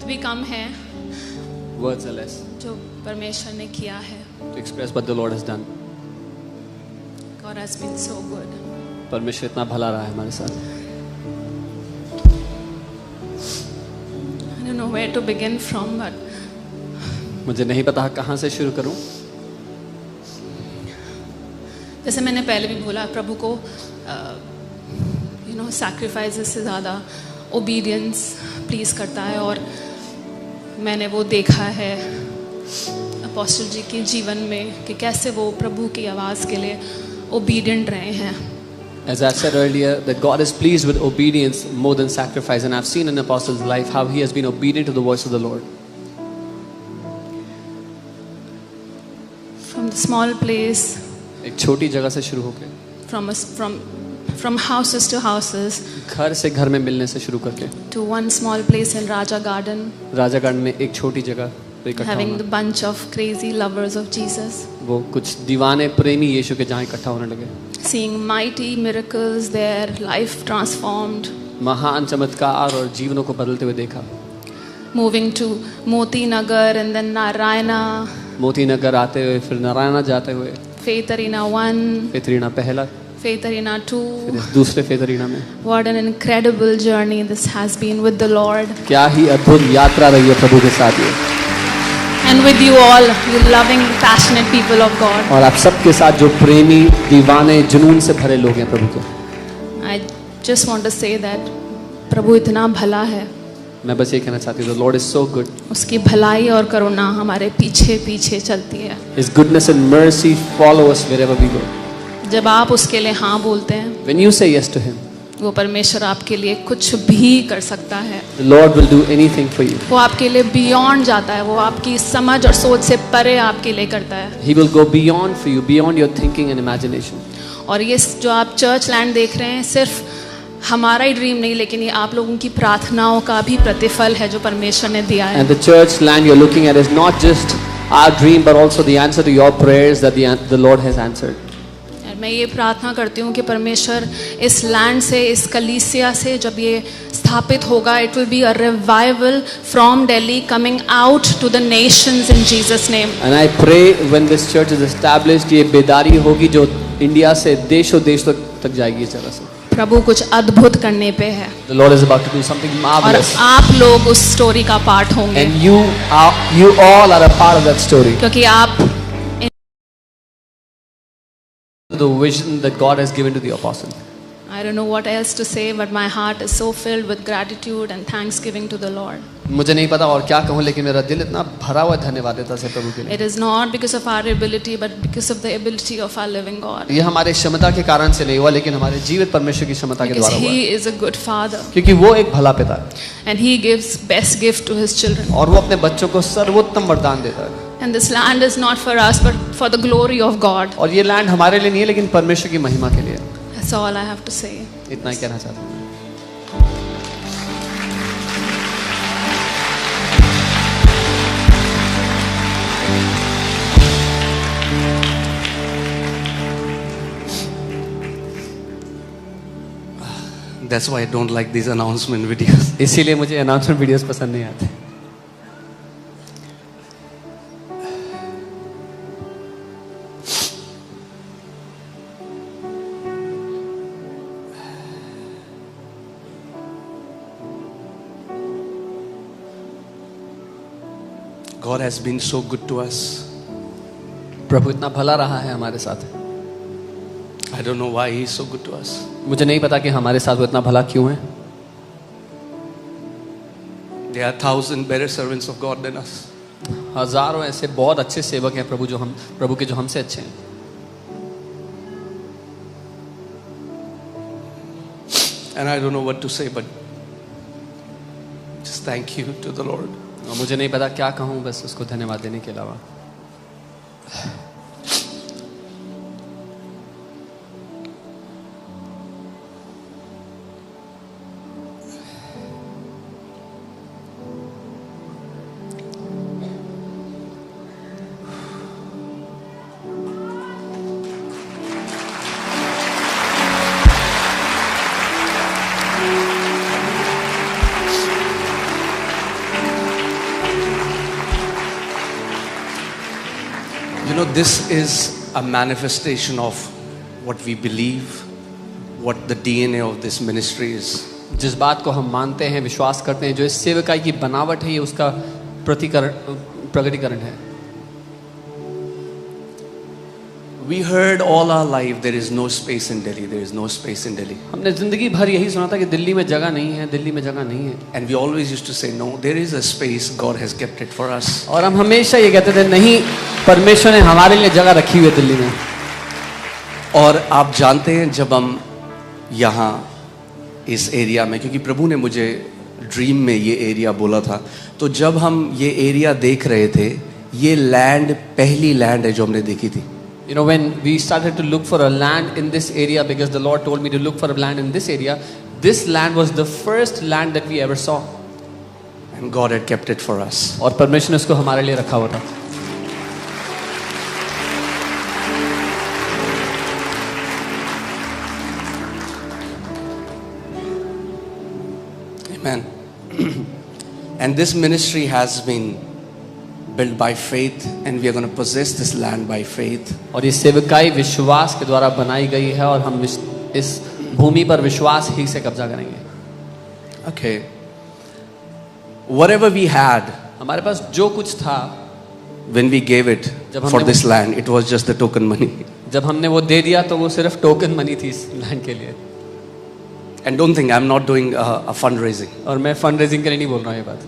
भी कम है Words are less जो परमेश्वर ने किया है. to express what the Lord has done. God has been so good. परमेश्वर इतना भला रहा है हमारे साथ. I don't know where to begin from, but मुझे नहीं पता कहाँ से शुरू करूँ. जैसे मैंने पहले भी बोला, प्रभु को सैक्रिफाइसेस से ज़्यादा ओबीडियंस प्लीज करता है. और मैंने वो देखा है अपोस्टल जी के जीवन में कि कैसे वो प्रभु की आवाज़ के लिए ओबीडियंट रहे हैं. As I said earlier, that God is pleased with obedience more than sacrifice, and I've seen in the apostle's life how he has been obedient to the voice of the Lord. From the small place, एक छोटी जगह से शुरू होकर, from houses to houses, घर से घर में मिलने से शुरू करके, to one small place in Raja Garden, Raja garden में एक छोटी जगह पे इकट्ठा having होना. the bunch of crazy lovers of Jesus, वो कुछ दीवाने प्रेमी यीशु के जहाँ इकट्ठा होने लगे. seeing mighty miracles, their life transformed, महान चमत्कार और जीवनों को बदलते हुए देखा. moving to Moti Nagar and then Narayana, Moti Nagar आते हुए, फिर नारायणा जाते हुए, Faith Arena 1, फेतरीना पहला, Faith Arena 2. फिर दूसरे फेतरीना में. What an incredible journey this has been with the Lord. क्या ही अद्भुत यात्रा रही है प्रभु के साथ ये. And with you all, you loving, passionate people of God. और आप सबके साथ जो प्रेमी, दीवाने, जुनून से भरे लोग हैं प्रभु के. I just want to say that प्रभु इतना भला है. मैं बस ये कहना चाहती हूँ, the Lord is so good. उसकी भलाई और करुणा हमारे पीछे पीछे चलती है. His goodness and mercy follow us wherever we go. जब आप उसके लिए हाँ बोलते हैं, When you say yes to Him, वो परमेश्वर आपके लिए कुछ भी कर सकता है. the Lord will do anything for you. वो आपके लिए बियॉन्ड जाता है. वो आपकी समझ और सोच से परे आपके लिए करता है. He will go beyond for you, beyond your thinking and imagination. और ये जो आप चर्च लैंड देख रहे हैं, सिर्फ हमारा ही ड्रीम नहीं, लेकिन ये आप लोगों की प्रार्थनाओं का भी प्रतिफल है जो परमेश्वर ने दिया है. And the church land you're looking at is not just our dream, but also the answer to your prayers that the Lord has answered. और मैं ये प्रार्थना करती हूँ कि परमेश्वर इस लैंड से, इस कलीसिया से जब ये स्थापित होगा, it will be a revival from Delhi coming out to the nations in Jesus name. And I pray when this church is established, ये बेदारी होगी जो इंडिया से देशों देश तक जाएगी इस जगह से. प्रभु कुछ अद्भुत करने पे है. The Lord is about to do something और marvelous. आप लोग उस स्टोरी का पार्ट होंगे. And you all are a part of that story. क्योंकि आप The vision that God has given to the apostle. I don't know what else to say, but my heart is so filled with gratitude and thanksgiving to the Lord. मुझे नहीं पता और क्या कहूँ, लेकिन मेरा दिल इतना भरा हुआ धन्यवाद देता है प्रभु के लिए. It is not because of our ability, but because of the ability of our living God. ये हमारे क्षमता के कारण से नहीं हुआ, लेकिन हमारे जीवित परमेश्वर की क्षमता के Because द्वारा हुआ. He is a good Father, क्योंकि वो एक भला पिता है and He gives best gift to His children. और वो अपने बच्चों को सर्वोत्तम वरदान देता है. And this land is not for us, but for the glory of God. और ये लैंड हमारे लिए नहीं है, लेकिन परमेश्वर की महिमा के लिए. That's all I have to say. इतना ही कहना चाहता हूँ. That's why I don't like these announcement videos. इसीलिए मुझे अनाउंसमेंट वीडियोस पसंद नहीं आते. God has been so good to us. प्रभु इतना भला रहा है हमारे साथ. I don't know why He is so good to us. मुझे नहीं पता कि हमारे साथ वो इतना भला क्यों है. There are 1,000 better servants of God than us. हजारों ऐसे बहुत अच्छे सेवक हैं प्रभु के जो हमसे अच्छे हैं. And I don't know what to say, but just thank you to the Lord. और मुझे नहीं पता क्या कहूँ, बस उसको धन्यवाद देने के अलावा. You know, this is a manifestation of what we believe, what the DNA of this ministry is. जिस बात को हम मानते हैं, विश्वास करते हैं, जो इस सेवकाई की बनावट है, ये उसका प्रकटीकरण है. We heard all our life there is no space in Delhi, there is no space in Delhi. हमने जिंदगी भर यही सुना था कि दिल्ली में जगह नहीं है, दिल्ली में जगह नहीं है. And we always used to say, no, there is a space, God has kept it for us. और हम हमेशा ये कहते थे, नहीं, परमेश्वर ने हमारे लिए जगह रखी हुई है दिल्ली में. और आप जानते हैं, जब हम यहाँ इस एरिया में, क्योंकि प्रभु ने मुझे ड्रीम में ये एरिया बोला था, तो जब हम ये एरिया देख रहे थे, ये लैंड पहली लैंड है जो हमने देखी थी. You know, when we started to look for a land in this area, because the Lord told me to look for a land in this area, this land was the first land that we ever saw. And God had kept it for us. और परमेश्वर ने उसको हमारे लिए रखा हुआ था. Amen. And this ministry has been built by faith, and we are going to possess this land by faith. और ये सेवकाई विश्वास के द्वारा बनाई गई है, और हम इस भूमि पर विश्वास ही से कब्जा करेंगे. Okay. Whatever we had, हमारे पास जो कुछ था, when we gave it for this land, it was just the token money. जब हमने वो दे दिया तो वो सिर्फ टोकन मनी थी इस लैंड के लिए. And don't think I'm not doing a fundraising. और मैं फंड रेजिंग के लिए नहीं बोल रहा हूँ ये बात.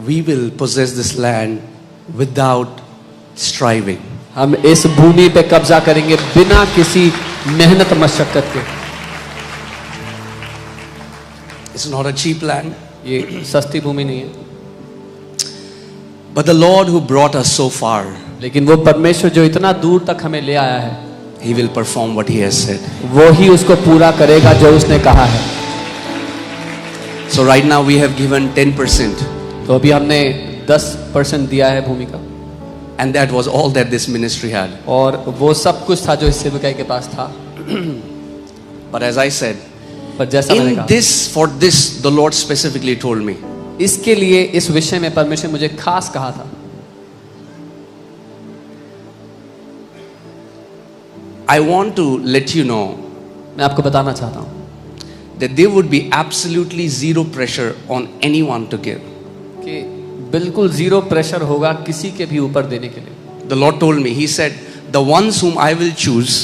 We will possess this land without striving. हम इस भूमि पे कब्जा करेंगे बिना किसी मेहनत मशक्कत के. It's not a cheap land. ये सस्ती भूमि नहीं है. But the Lord who brought us so far, लेकिन वो परमेश्वर जो इतना दूर तक हमें ले आया है, He will perform what He has said. वो ही उसको पूरा करेगा जो उसने कहा है. So right now we have given 10%. तो अभी हमने 10% दिया है भूमि का. And that was all that this ministry had. और वो सब कुछ था जो इस सेवकाई के पास था. But as I said, पर जैसा मैंने in कहा, for this, the Lord specifically told me, इसके लिए, इस विषय में परमेश्वर मुझे खास कहा था. I want to let you know मैं आपको बताना चाहता हूँ that there would be absolutely zero pressure on anyone to give. कि बिल्कुल जीरो प्रेशर होगा किसी के भी ऊपर देने के लिए. The Lord told me, He said, the ones whom I will choose,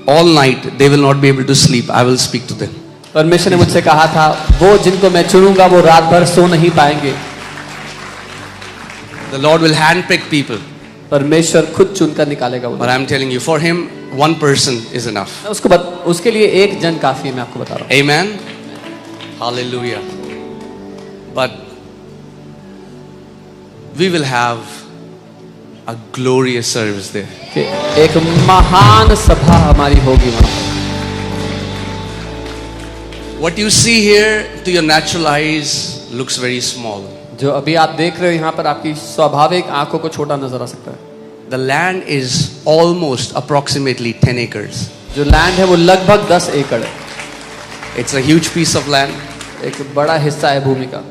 all night they will not be able to sleep. I will speak to them. परमेश्वर ने मुझसे कहा था, वो जिनको मैं चुनूंगा वो रात भर सो नहीं पाएंगे. The Lord will handpick people. परमेश्वर खुद चुनकर निकालेगा. But I'm telling you, for Him, one person is enough. उसके लिए एक जन काफी है, मैं आपको बता रहा हूँ. Amen. Hallelujah. But we will have a glorious service there. कि एक महान सभा हमारी होगी वहाँ. What you see here to your natural eyes looks very small. जो अभी आप देख रहे हो यहाँ पर आपकी स्वाभाविक आंखों को छोटा नजर आ सकता है. The land is almost approximately 10 acres. जो लैंड है वो लगभग 10 एकड़ है. It's a huge piece of land. एक बड़ा हिस्सा है भूमि का.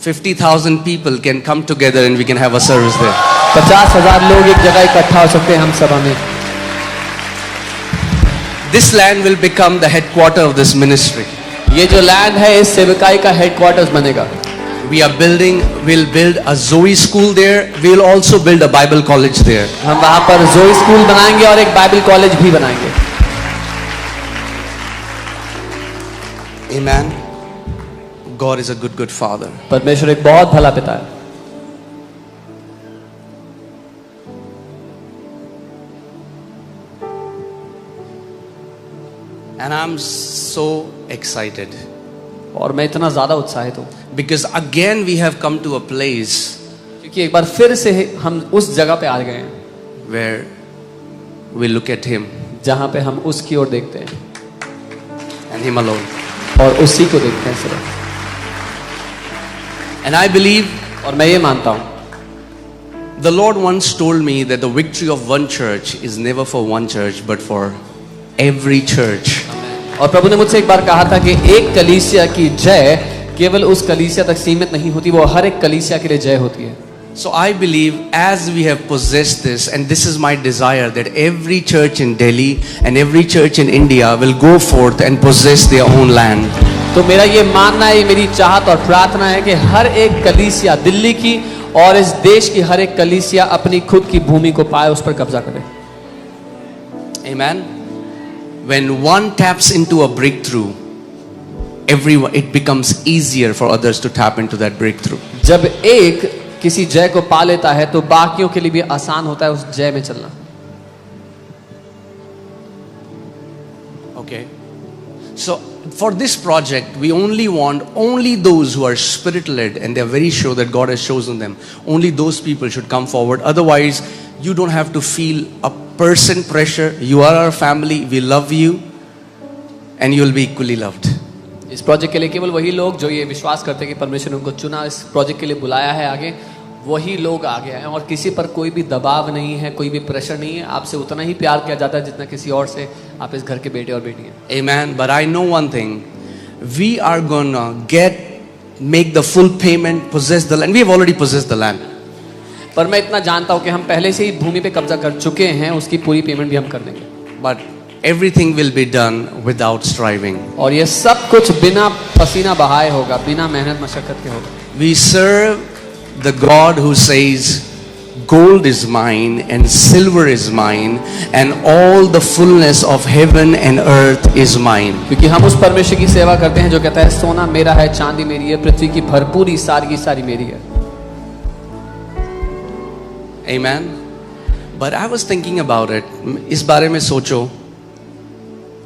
50,000 people can come together and we can have a service there. 50,000 लोग एक जगह इकट्ठा हो सकते हैं हम सभा में. This land will become the headquarter of this ministry. ये जो लैंड है इस सेवकाई का हेडक्वार्टर्स बनेगा. We'll build a Zoe school there. We'll also build a Bible college there. हम वहाँ पर जोई स्कूल बनाएंगे और एक बाइबल कॉलेज भी बनाएंगे. Amen. God is a good Father. परमेश्वर एक बहुत भला पिता है. And I'm so excited. और मैं इतना ज्यादा उत्साहित हूँ. Because again we have come to a place क्योंकि एक बार फिर से हम उस जगह पे आ गए हैं where we look at Him जहाँ पे हम उसकी ओर देखते हैं and Him alone. और उसी को देखते हैं सिर्फ. And I believe, और मैं ये मानता हूँ, the Lord once told me that the victory of one church is never for one church but for every church. और प्रभु ने मुझसे एक बार कहा था कि एक कलीसिया की जय केवल उस कलीसिया तक सीमित नहीं होती, वो हर एक कलीसिया के लिए जय होती है. So I believe as we have possessed this, and this is my desire, that every church in Delhi and every church in India will go forth and possess their own land. तो मेरा ये मानना है, ये मेरी चाहत और प्रार्थना है कि हर एक कलीसिया दिल्ली की और इस देश की हर एक कलीसिया अपनी खुद की भूमि को पाए, उस पर कब्जा करे। Amen. When one taps into a breakthrough, everyone, it becomes easier for others to tap into that breakthrough. जब एक किसी जय को पा लेता है तो बाकियों के लिए भी आसान होता है उस जय में चलना। Okay. So for this project, we only want only those who are spirit led and they are very sure that God has chosen them. Only those people should come forward. Otherwise, you don't have to feel a person pressure. You are our family. We love you, and you will be equally loved. इस project के लिए केवल वही लोग जो ये विश्वास करते हैं कि परमेश्वर ने उनको चुना, इस प्रोजेक्ट के लिए बुलाया है आगे, वही लोग आगे आए। और किसी पर कोई भी दबाव नहीं है, कोई भी प्रेशर नहीं है। आपसे उतना ही प्यार किया जाता है जितना किसी और से। आप इस घर के बेटे और बेटी हैं। Amen. But I know one thing. We are gonna make the full payment, possess the land. We have already possessed the land. पर मैं इतना जानता हूँ कि हम पहले से ही भूमि पे कब्जा कर चुके हैं, उसकी पूरी पेमेंट भी हम कर देंगे। But everything will be done without striving. और ये सब कुछ बिना पसीना बहाए होगा, बिना मेहनत मशक्कत के होगा। We serve the God who says, gold is mine and silver is mine and all the fullness of heaven and earth is mine. क्योंकि हम उस परमेश्वर की सेवा करते हैं जो कहता है सोना मेरा है, चांदी मेरी है, पृथ्वी की भरपूरी सारी की सारी मेरी है। Amen. But I was thinking about it. इस बारे में सोचो.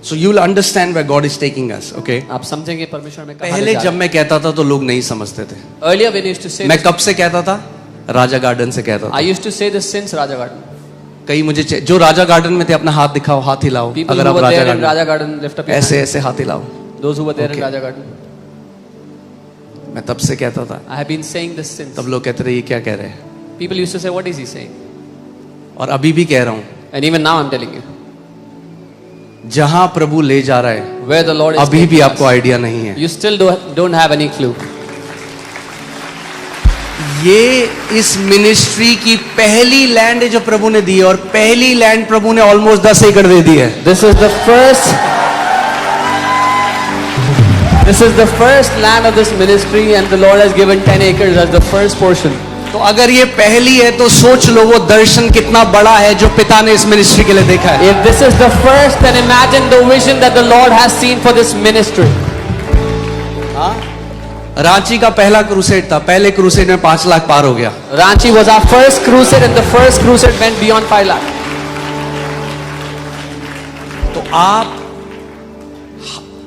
So you will understand where God is taking us, okay? आप समझेंगे परमेश्वर में कहाँ पहले ले जा जब रहा है। मैं कहता था तो लोग नहीं समझते थे। Earlier when I used to say मैं this, कब से कहता था? राजा गार्डन से कहता था। I used to say this since Raja Garden. कई मुझे जो राजा गार्डन में थे अपना हाथ दिखाओ, हाथ हिलाओ। People अगर who आप were Raja there in garden Raja Garden lift up your ऐसे hand. ऐसे हाथ हिलाओ। Those who were there in Okay. Raja Garden. मैं तब से कहता था। I have been saying this since. तब लोग कहते थे ये क्या कह रहे हैं? People used to say, what is he saying? और अभी भी कह रहा हूँ, And even now I'm telling you, जहां प्रभु ले जा रहा है where the Lord is अभी भी taking आपको us, आइडिया नहीं है। you still don't have any clue. ये इस मिनिस्ट्री की पहली लैंड है जो प्रभु ने दी है, और पहली लैंड प्रभु ने ऑलमोस्ट 10 एकड़ दे दी है। This is the first land of this ministry, and the Lord has given 10 acres as the first portion. तो अगर ये पहली है तो सोच लो वो दर्शन कितना बड़ा है जो पिता ने इस मिनिस्ट्री के लिए देखा है। If this is the first, then imagine the vision that the Lord has seen for this ministry. Ranchi का पहला क्रूसेड था, पहले क्रूसेड में 5 लाख पार हो गया। Ranchi was our first crusade, and the first crusade went beyond 5 lakh. तो आप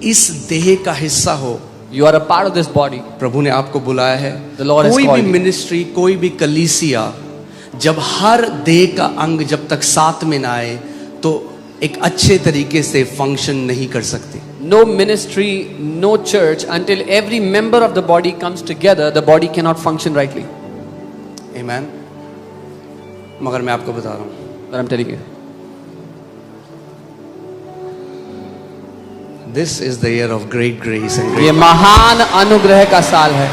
इस देह का हिस्सा हो, You are a part of this body. प्रभु ने आपको बुलाया है। The Lord has कोई भी called you. मिनिस्ट्री, कोई भी कलीसिया, जब हर देह का अंग जब तक साथ में ना आए तो एक अच्छे तरीके से फंक्शन नहीं कर सकती। No ministry, no church, until every member of the body comes together, the body cannot function rightly. Amen. मगर मैं आपको बता रहा हूँ, But I'm telling you, this is the year of great grace and ये great. महान अनुग्रह का साल है।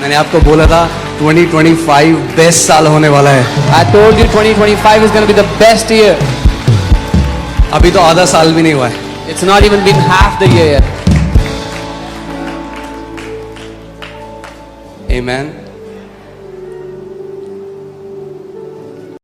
मैंने आपको बोला था 2025 बेस्ट साल होने वाला है। I told you 2025 is going to be the best year. अभी तो आधा साल भी नहीं हुआ है। It's not even been half the year yet. Amen.